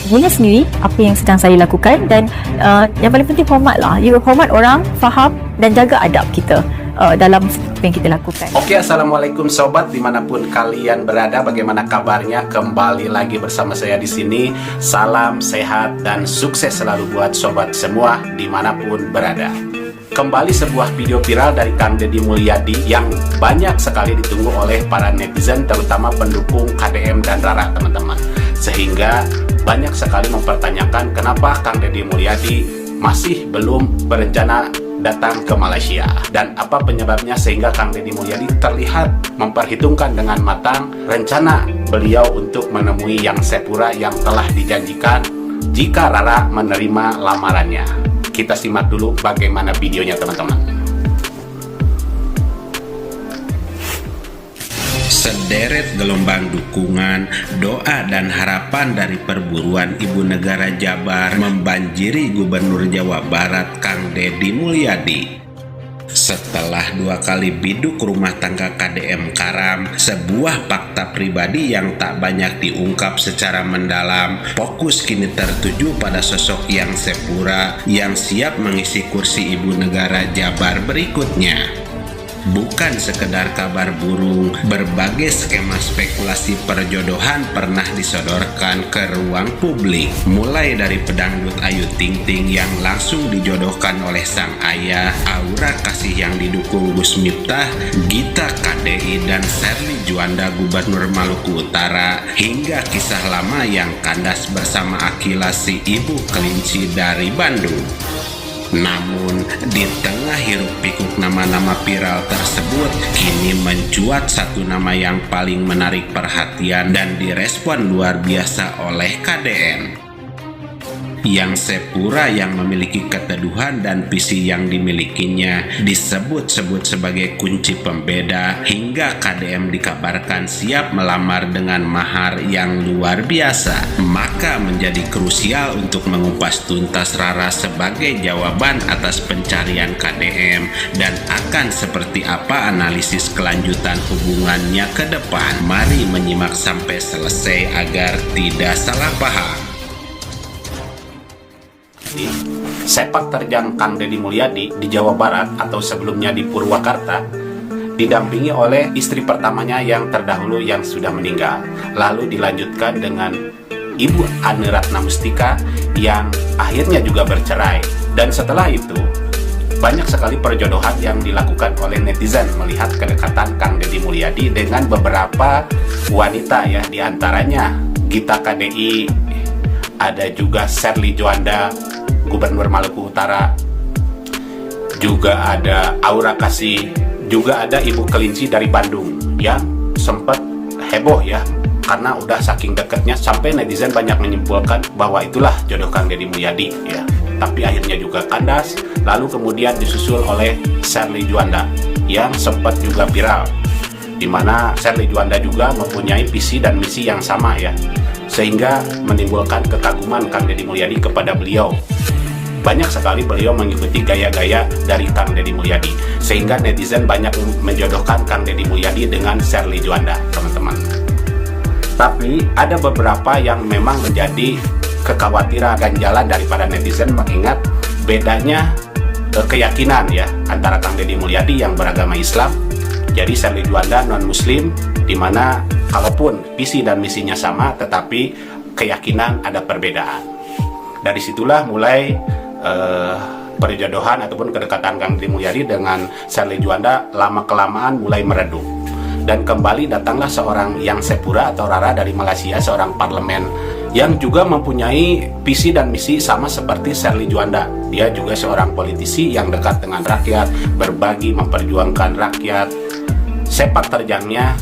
Punya sendiri apa yang sedang saya lakukan, dan yang paling penting hormatlah. You hormat orang, faham dan jaga adab kita dalam apa yang kita lakukan. Oke, assalamualaikum sobat dimanapun kalian berada. Bagaimana kabarnya? Kembali lagi bersama saya di sini. Salam sehat dan sukses selalu buat sobat semua dimanapun berada. Kembali sebuah video viral dari Kang Deddy Mulyadi yang banyak sekali ditunggu oleh para netizen, terutama pendukung KDM dan Rara, teman-teman. Sehingga banyak sekali mempertanyakan kenapa Kang Deddy Mulyadi masih belum berencana datang ke Malaysia, dan apa penyebabnya sehingga Kang Deddy Mulyadi terlihat memperhitungkan dengan matang rencana beliau untuk menemui Yang Sepura yang telah dijanjikan jika Rara menerima lamarannya. Kita simak dulu bagaimana videonya, teman-teman. Sederet gelombang dukungan, doa dan harapan dari perburuan Ibu Negara Jabar membanjiri Gubernur Jawa Barat Kang Deddy Mulyadi. Setelah 2 kali biduk rumah tangga KDM Karam, sebuah fakta pribadi yang tak banyak diungkap secara mendalam, fokus kini tertuju pada sosok Yang Sepura yang siap mengisi kursi Ibu Negara Jabar berikutnya. Bukan sekedar kabar burung, berbagai skema spekulasi perjodohan pernah disodorkan ke ruang publik. Mulai dari pedangdut Ayu Ting Ting yang langsung dijodohkan oleh sang ayah, Aura Kasih yang didukung Gus Miftah, Gita KDI dan Sherly Juanda Gubernur Maluku Utara, hingga kisah lama yang kandas bersama Akila si ibu kelinci dari Bandung. Namun, di tengah hiruk pikuk nama-nama viral tersebut, kini mencuat satu nama yang paling menarik perhatian dan direspon luar biasa oleh KDM. Yang Sepura yang memiliki keteduhan dan visi yang dimilikinya disebut-sebut sebagai kunci pembeda, hingga KDM dikabarkan siap melamar dengan mahar yang luar biasa. Maka menjadi krusial untuk mengupas tuntas Rara sebagai jawaban atas pencarian KDM, dan akan seperti apa analisis kelanjutan hubungannya ke depan. Mari menyimak sampai selesai agar tidak salah paham. Sepak terjang Kang Deddy Mulyadi di Jawa Barat atau sebelumnya di Purwakarta didampingi oleh istri pertamanya yang terdahulu yang sudah meninggal, lalu dilanjutkan dengan Ibu Ani Ratna Mustika yang akhirnya juga bercerai. Dan setelah itu banyak sekali perjodohan yang dilakukan oleh netizen melihat kedekatan Kang Deddy Mulyadi dengan beberapa wanita, ya, diantaranya Gita KDI, ada juga Sherly Juanda Gubernur Maluku Utara, juga ada Aura Kasih, juga ada Ibu Kelinci dari Bandung yang sempat heboh, ya, karena udah saking dekatnya sampai netizen banyak menyimpulkan bahwa itulah jodoh Kang Deddy Mulyadi, ya. Tapi akhirnya juga kandas, lalu kemudian disusul oleh Sherly Juanda yang sempat juga viral, dimana Sherly Juanda juga mempunyai visi dan misi yang sama, ya, sehingga menimbulkan kekaguman Kang Deddy Mulyadi kepada beliau. Banyak sekali beliau mengikuti gaya-gaya dari Kang Deddy Mulyadi, sehingga netizen banyak menjodohkan Kang Deddy Mulyadi dengan Sherly Juanda, teman-teman. Tapi ada beberapa yang memang menjadi kekhawatiran ganjalan daripada netizen, mengingat bedanya keyakinan, ya, antara Kang Deddy Mulyadi yang beragama Islam, jadi Sherly Juanda non-muslim, dimana kalaupun visi dan misinya sama tetapi keyakinan ada perbedaan. Dari situlah mulai perjodohan ataupun kedekatan Kang Deddy Mulyadi dengan Sherly Juanda lama-kelamaan mulai meredup, dan kembali datanglah seorang Yang Sepura atau Rara dari Malaysia, seorang parlemen yang juga mempunyai visi dan misi sama seperti Sherly Juanda. Dia juga seorang politisi yang dekat dengan rakyat, berbagi, memperjuangkan rakyat. Sepak terjangnya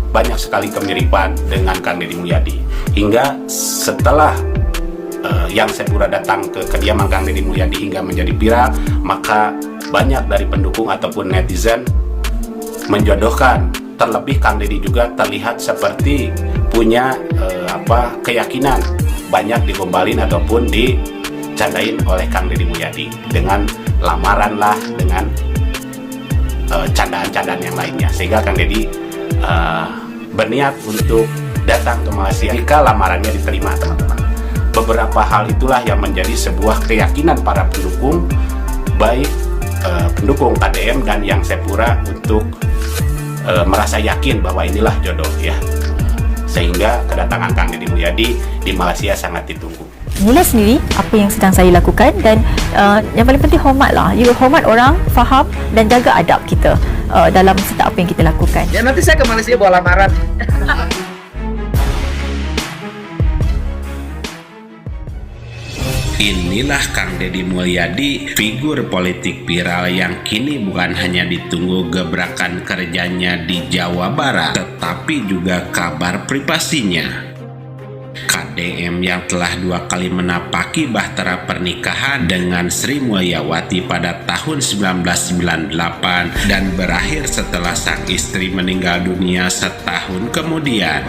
banyak sekali kemiripan dengan Kang Deddy Mulyadi, hingga setelah Yang Sepura datang ke kediaman Kang Deddy Mulyadi hingga menjadi viral, maka banyak dari pendukung ataupun netizen menjodohkan. Terlebih Kang Deddy juga terlihat seperti punya keyakinan, banyak digombalin ataupun dicandain oleh Kang Deddy Mulyadi dengan lamaran lah, dengan candaan-candaan yang lainnya, sehingga Kang Deddy berniat untuk datang ke Malaysia jika lamarannya diterima, teman-teman. Beberapa hal itulah yang menjadi sebuah keyakinan para pendukung, baik pendukung KDM dan yang Sepura, untuk merasa yakin bahwa inilah jodoh ya. Sehingga kedatangan Kang Deddy Mulyadi di Malaysia sangat ditunggu. Nilai sendiri apa yang sedang saya lakukan, dan yang paling penting hormatlah. You hormat orang, faham dan jaga adab kita dalam setiap apa yang kita lakukan. Ya nanti saya ke Malaysia bawa lamaran. Inilah Kang Deddy Mulyadi, figur politik viral yang kini bukan hanya ditunggu gebrakan kerjanya di Jawa Barat, tetapi juga kabar privasinya. KDM yang telah 2 kali menapaki bahtera pernikahan dengan Sri Mulyawati pada tahun 1998 dan berakhir setelah sang istri meninggal dunia setahun kemudian.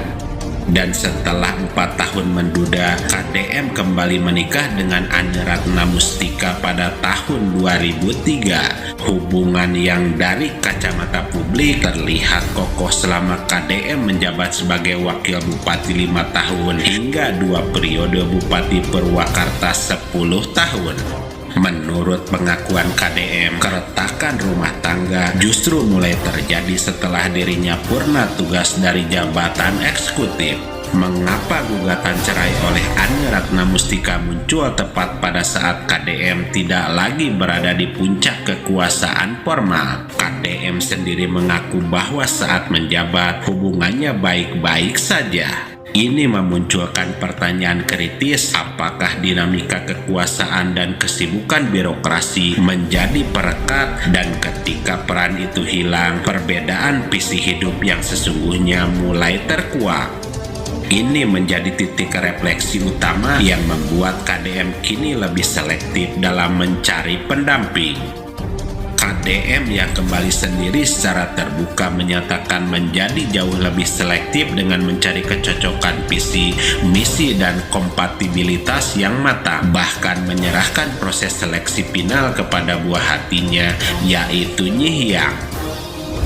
Dan setelah 4 tahun menduda, KDM kembali menikah dengan Anne Ratna Mustika pada tahun 2003. Hubungan yang dari kacamata publik terlihat kokoh selama KDM menjabat sebagai wakil bupati 5 tahun hingga 2 periode Bupati Purwakarta 10 tahun. Menurut pengakuan KDM, keretakan rumah tangga justru mulai terjadi setelah dirinya purna tugas dari jabatan eksekutif. Mengapa gugatan cerai oleh Anne Ratna Mustika muncul tepat pada saat KDM tidak lagi berada di puncak kekuasaan formal? KDM sendiri mengaku bahwa saat menjabat hubungannya baik-baik saja. Ini memunculkan pertanyaan kritis, apakah dinamika kekuasaan dan kesibukan birokrasi menjadi perekat, dan ketika peran itu hilang, perbedaan visi hidup yang sesungguhnya mulai terkuak. Ini menjadi titik refleksi utama yang membuat KDM kini lebih selektif dalam mencari pendamping. KDM yang kembali sendiri secara terbuka menyatakan menjadi jauh lebih selektif dengan mencari kecocokan visi, misi, dan kompatibilitas yang matang. Bahkan menyerahkan proses seleksi final kepada buah hatinya, yaitu Nyi Hyang.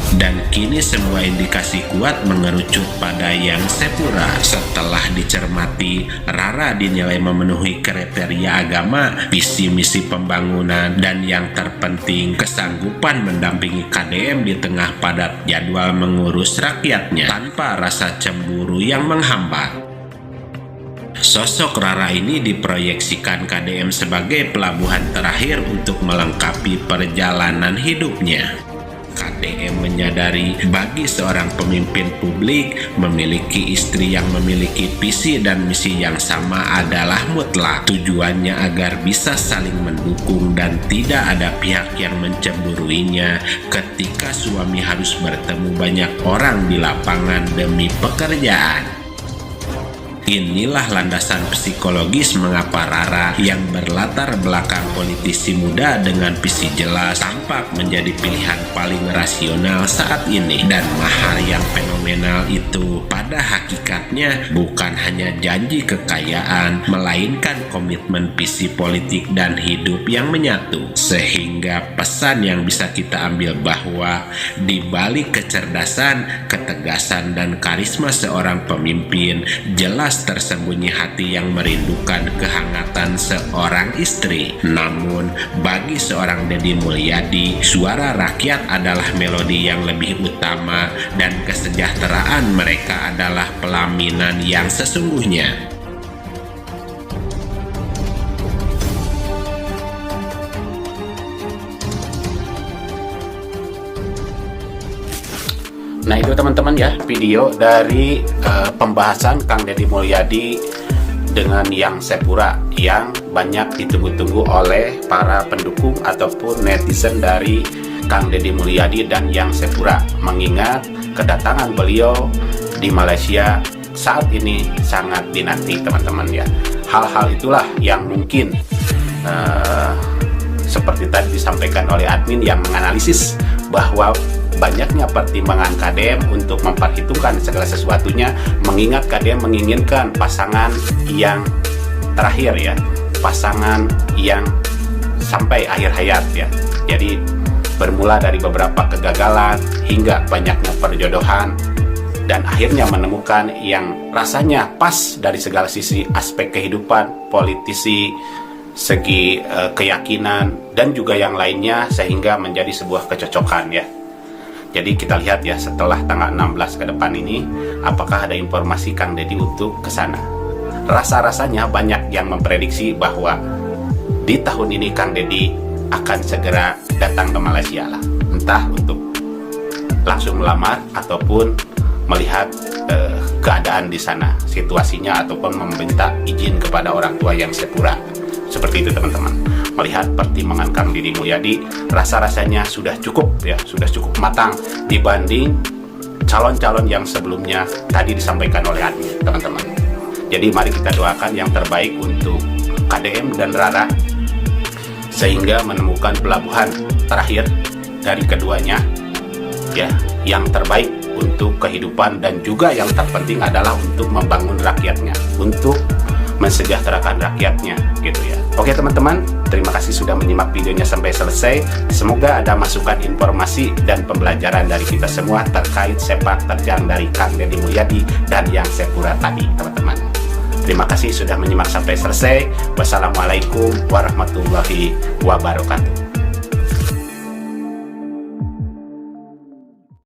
Dan kini semua indikasi kuat mengerucut pada Yang Sepura. Setelah dicermati, Rara dinilai memenuhi kriteria agama, visi misi pembangunan, dan yang terpenting kesanggupan mendampingi KDM di tengah padat jadwal mengurus rakyatnya tanpa rasa cemburu yang menghambat. Sosok Rara ini diproyeksikan KDM sebagai pelabuhan terakhir untuk melengkapi perjalanan hidupnya. KDM menyadari bagi seorang pemimpin publik, memiliki istri yang memiliki visi dan misi yang sama adalah mutlak. Tujuannya agar bisa saling mendukung dan tidak ada pihak yang mencemburuinya ketika suami harus bertemu banyak orang di lapangan demi pekerjaan. Inilah landasan psikologis mengapa Rara yang berlatar belakang politisi muda dengan visi jelas tampak menjadi pilihan paling rasional saat ini. Dan mahar yang fenomenal itu pada hakikatnya bukan hanya janji kekayaan, melainkan komitmen visi politik dan hidup yang menyatu. Sehingga pesan yang bisa kita ambil bahwa di balik kecerdasan, ketegasan, dan karisma seorang pemimpin, jelas tersembunyi hati yang merindukan kehangatan seorang istri. Namun, bagi seorang Deddy Mulyadi, suara rakyat adalah melodi yang lebih utama dan kesejahteraan mereka adalah pelaminan yang sesungguhnya. Nah itu teman-teman ya, video dari pembahasan Kang Deddy Mulyadi dengan Yang Sepura yang banyak ditunggu-tunggu oleh para pendukung ataupun netizen dari Kang Deddy Mulyadi dan Yang Sepura, mengingat kedatangan beliau di Malaysia saat ini sangat dinanti teman-teman ya. Hal-hal itulah yang mungkin seperti tadi disampaikan oleh admin yang menganalisis bahwa banyaknya pertimbangan KDM untuk memperhitungkan segala sesuatunya, mengingat KDM menginginkan pasangan yang terakhir ya, pasangan yang sampai akhir hayat ya. Jadi bermula dari beberapa kegagalan hingga banyaknya perjodohan, dan akhirnya menemukan yang rasanya pas dari segala sisi aspek kehidupan, politisi, segi keyakinan, dan juga yang lainnya, sehingga menjadi sebuah kecocokan ya. Jadi kita lihat ya, setelah tanggal 16 ke depan ini, apakah ada informasi Kang Deddy untuk ke sana. Rasa-rasanya banyak yang memprediksi bahwa di tahun ini Kang Deddy akan segera datang ke Malaysia lah. Entah untuk langsung melamar ataupun melihat keadaan di sana, situasinya, ataupun meminta izin kepada orang tua yang sepura. Seperti itu teman-teman. Melihat pertimbangan Kang Deddy Mulyadi, rasa-rasanya sudah cukup ya, sudah cukup matang dibanding calon-calon yang sebelumnya tadi disampaikan oleh admin teman-teman. Jadi mari kita doakan yang terbaik untuk KDM dan Rara, sehingga menemukan pelabuhan terakhir dari keduanya ya, yang terbaik untuk kehidupan, dan juga yang terpenting adalah untuk membangun rakyatnya, untuk mensejahterakan rakyatnya gitu ya. Oke teman-teman, terima kasih sudah menyimak videonya sampai selesai. Semoga ada masukan, informasi, dan pembelajaran dari kita semua terkait sepak terjang dari Kang Deddy Mulyadi dan yang sepura tadi teman-teman. Terima kasih sudah menyimak sampai selesai. Wassalamualaikum warahmatullahi wabarakatuh.